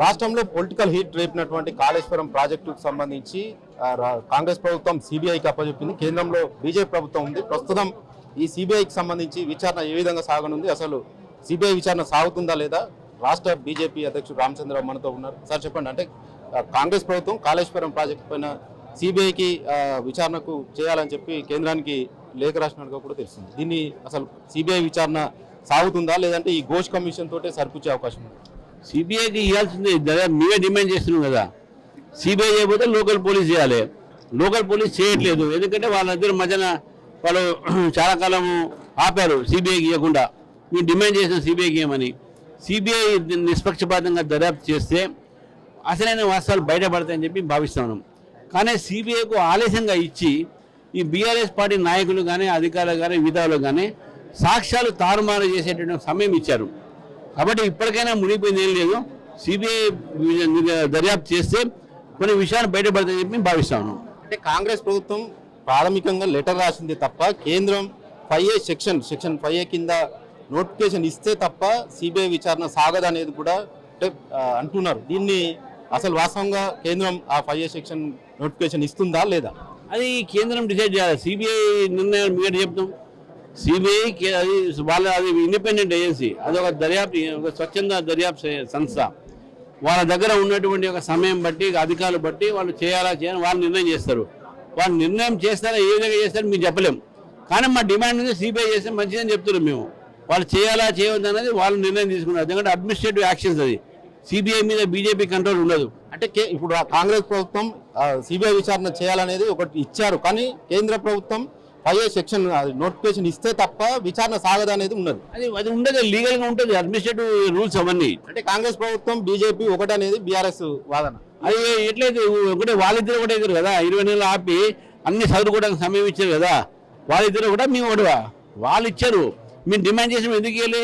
రాష్ట్రంలో political heat రేపినటువంటి Kaleshwaram ప్రాజెక్టుకు సంబంధించి కాంగ్రెస్ ప్రభుత్వం సిబిఐకి అప్పచెప్పింది. కేంద్రంలో బీజేపీ ప్రభుత్వం ఉంది. ప్రస్తుతం ఈ సిబిఐకి సంబంధించి విచారణ ఏ విధంగా సాగనుంది, అసలు సిబిఐ విచారణ సాగుతుందా లేదా? రాష్ట్ర బీజేపీ అధ్యక్షుడు రామచంద్రరావు మనతో ఉన్నారు. సార్ చెప్పండి, అంటే కాంగ్రెస్ ప్రభుత్వం కాళేశ్వరం ప్రాజెక్టు పైన సిబిఐకి విచారణకు చేయాలని చెప్పి కేంద్రానికి లేఖ రాసినట్టుగా కూడా తెలిసింది. దీన్ని అసలు సిబిఐ విచారణ సాగుతుందా లేదంటే ఈ ఘోష్ కమిషన్ తోటే సరిపుచ్చే అవకాశం ఉంది? సిబిఐకి ఇవ్వాల్సింది మేమే డిమాండ్ చేస్తున్నాం కదా. సిబిఐ చేయకపోతే లోకల్ పోలీస్ చేయాలి. లోకల్ పోలీస్ చేయట్లేదు, ఎందుకంటే వాళ్ళిద్దరు మధ్యన వాళ్ళు చాలా కాలం ఆపారు సిబిఐకి ఇవ్వకుండా. మేము డిమాండ్ చేసిన సిబిఐకి ఇవ్వమని. సిబిఐ నిష్పక్షపాతంగా దర్యాప్తు చేస్తే అసలైన వాస్తవాలు బయటపడతాయని చెప్పి భావిస్తున్నాం. కానీ సిబిఐకు ఆలస్యంగా ఇచ్చి ఈ బీఆర్ఎస్ పార్టీ నాయకులు కానీ అధికారులు కానీ విధాలు కానీ సాక్ష్యాలు తారుమారు చేసేటువంటి సమయం ఇచ్చారు. కాబట్టి ఇప్పటికైనా మునిగిపోయింది ఏం లేదు. సిబిఐ దర్యాప్తు చేస్తే కొన్ని విషయాలు బయటపడతాయని చెప్పి భావిస్తాను. అంటే కాంగ్రెస్ ప్రభుత్వం ప్రాథమికంగా లెటర్ రాసింది తప్ప కేంద్రం 5A సెక్షన్ 5A కింద నోటిఫికేషన్ ఇస్తే తప్ప సిబిఐ విచారణ సాగదనేది కూడా అంటున్నారు. దీన్ని అసలు వాస్తవంగా కేంద్రం ఆ 5A సెక్షన్ నోటిఫికేషన్ ఇస్తుందా లేదా? అది కేంద్రం డిసైడ్ చేయాలి. సిబిఐ నిర్ణయం మీరు చెప్తాం. సిబిఐ అది ఇండిపెండెంట్ ఏజెన్సీ, అది ఒక దర్యాప్తు, ఒక స్వచ్ఛంద దర్యాప్తు సంస్థ. వాళ్ళ దగ్గర ఉన్నటువంటి ఒక సమయం బట్టి అధికారులు బట్టి వాళ్ళు చేయాలా వాళ్ళు నిర్ణయం చేస్తారు. వాళ్ళు నిర్ణయం చేస్తారా ఏ విధంగా చేస్తారో మీకు చెప్పలేం. కానీ మా డిమాండ్ ఉంది సిబిఐ చేస్తే మంచిదని చెప్తున్నాం మేము. వాళ్ళు చేయాలా చేయవద్దు అనేది వాళ్ళు నిర్ణయం తీసుకున్నారు. ఎందుకంటే అడ్మినిస్ట్రేటివ్ యాక్షన్స్ అది. సిబిఐ మీద బీజేపీ కంట్రోల్ ఉండదు. అంటే ఇప్పుడు కాంగ్రెస్ ప్రభుత్వం సిబిఐ విచారణ చేయాలనేది ఒకటి ఇచ్చారు, కానీ కేంద్ర ప్రభుత్వం 5A సెక్షన్ నోటిఫికేషన్ ఇస్తే తప్ప విచారణ సాగదనేది ఉన్నది. అది ఉండదు, లీగల్గా ఉంటుంది, అడ్మినిస్ట్రేటివ్ రూల్స్ అవన్నీ. అంటే కాంగ్రెస్ ప్రభుత్వం బీజేపీ ఒకటి అనేది బీఆర్ఎస్ వాదన. అది ఎట్లయితే ఒకటే వాళ్ళిద్దరు ఒకటే ఇద్దరు కదా. 20 నెలలు ఆపి అన్ని చదువుకోవడానికి సమయం ఇచ్చారు కదా. వాళ్ళిద్దరు కూడా మేము ఒకటివా? వాళ్ళు ఇచ్చారు, మేము డిమాండ్ చేసాం. ఎందుకు ఇవ్వలే?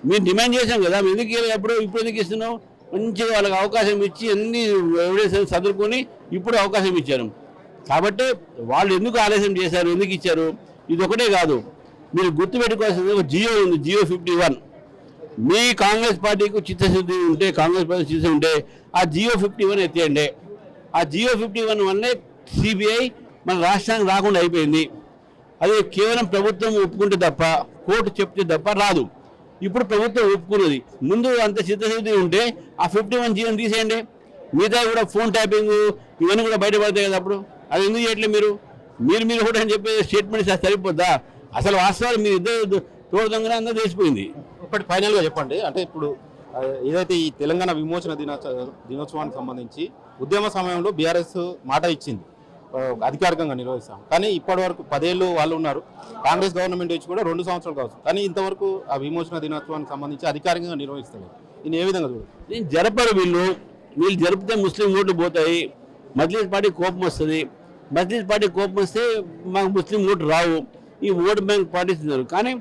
మేము డిమాండ్ చేసాం కదా, మేము ఎందుకు ఇవ్వలేదు? ఇప్పుడు ఎందుకు ఇస్తున్నాం? మంచిగా వాళ్ళకి అవకాశం ఇచ్చి అన్ని ఎవిడెన్స్ చదువుకొని ఇప్పుడు అవకాశం ఇచ్చారు. కాబట్టి వాళ్ళు ఎందుకు ఆలస్యం చేశారు, ఎందుకు ఇచ్చారు? ఇది ఒకటే కాదు, మీరు గుర్తుపెట్టుకోవాల్సింది ఒక జియో ఉంది, జియో 51. మీ కాంగ్రెస్ పార్టీకి చిత్తశుద్ధి ఉంటే, కాంగ్రెస్ పార్టీ చిత్తశుద్ధి ఉంటే ఆ జియో 51 ఎత్తేయండి. ఆ జియో 51 వల్లే సిబిఐ మన రాష్ట్రానికి రాకుండా అయిపోయింది. అది కేవలం ప్రభుత్వం ఒప్పుకుంటే తప్ప, కోర్టు చెప్తే తప్ప రాదు. ఇప్పుడు ప్రభుత్వం ఒప్పుకున్నది. ముందు అంత చిత్తశుద్ధి ఉంటే ఆ 51 జియోని తీసేయండి. మిగతా కూడా ఫోన్ ట్యాపింగ్ ఇవన్నీ కూడా బయటపడతాయి కదా. అప్పుడు అది ఎందుకు చేయట్లేదు? మీరు కూడా అని చెప్పే స్టేట్మెంట్ సరిపోద్దా? అసలు వాస్తవాలు మీరు ఇద్దరు తోడుదంగానే అందరూ తెలిసిపోయింది. ఒకటి ఫైనల్గా చెప్పండి, అంటే ఇప్పుడు ఏదైతే ఈ తెలంగాణ విమోచన దినోత్సవానికి సంబంధించి ఉద్యమ సమయంలో బీఆర్ఎస్ మాట ఇచ్చింది అధికారికంగా నిర్వహిస్తాం, కానీ ఇప్పటి వరకు 10 ఏళ్ళు వాళ్ళు ఉన్నారు. కాంగ్రెస్ గవర్నమెంట్ వచ్చి కూడా 2 సంవత్సరాలు కావచ్చు, కానీ ఇంతవరకు ఆ విమోచన దినోత్సవానికి సంబంధించి అధికారికంగా నిర్వహిస్తారు. దీన్ని ఏ విధంగా చూడదు? నేను జరపరు. వీళ్ళు జరిపితే ముస్లిం ఓట్లు పోతాయి, మజ్లిస్ పార్టీ కోపం వస్తుంది. మజ్లిస్ పార్టీ కోపం వస్తే మాకు ముస్లిం ఓట్లు రావు. ఈ ఓటు బ్యాంక్ పాటిస్తున్నారు. కానీ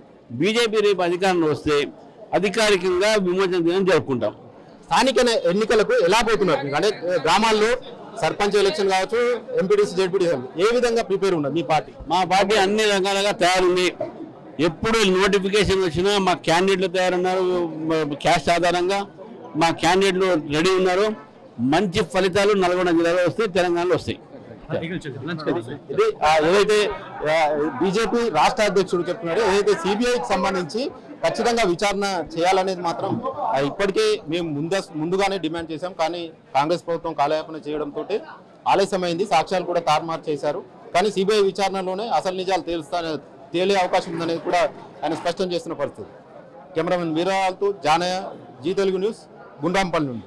బీజేపీ రేపు అధికారంలో వస్తే అధికారికంగా విమోచన దినం జరుపుకుంటాం. స్థానిక ఎన్నికలకు ఎలా పోతున్నారు? అంటే గ్రామాల్లో సర్పంచ్ ఎలక్షన్ కావచ్చు, ఎంపీటీసీ జెడ్పీటీసీ ఏ విధంగా ప్రిపేర్ ఉన్నారు మీ పార్టీ? మా పార్టీ అన్ని రకాలుగా తయారుంది. ఎప్పుడు నోటిఫికేషన్ వచ్చినా మా క్యాండిడేట్లు తయారున్నారు. క్యాస్ట్ ఆధారంగా మా క్యాండిడేట్లు రెడీ ఉన్నారు. మంచి ఫలితాలు నల్గొండ జిల్లాలో వస్తాయి, తెలంగాణలో వస్తాయి. ఇది ఏదైతే బీజేపీ రాష్ట్ర అధ్యక్షుడు చెప్తున్నాడో, ఏదైతే సిబిఐకి సంబంధించి ఖచ్చితంగా విచారణ చేయాలనేది మాత్రం ఇప్పటికే మేము ముందుగానే డిమాండ్ చేశాం. కానీ కాంగ్రెస్ ప్రభుత్వం కాలయాపన చేయడంతో ఆలస్యమైంది. సాక్ష్యాలు కూడా తారుమారు చేశారు. కానీ సిబిఐ విచారణలోనే అసలు నిజాలు తేలే అవకాశం ఉందనేది కూడా ఆయన స్పష్టం చేస్తున్న పరిస్థితి. కెమెరామెన్ వీరాలతో జానయ్య, జీ తెలుగు న్యూస్, గుండ్రాంపల్లి నుండి.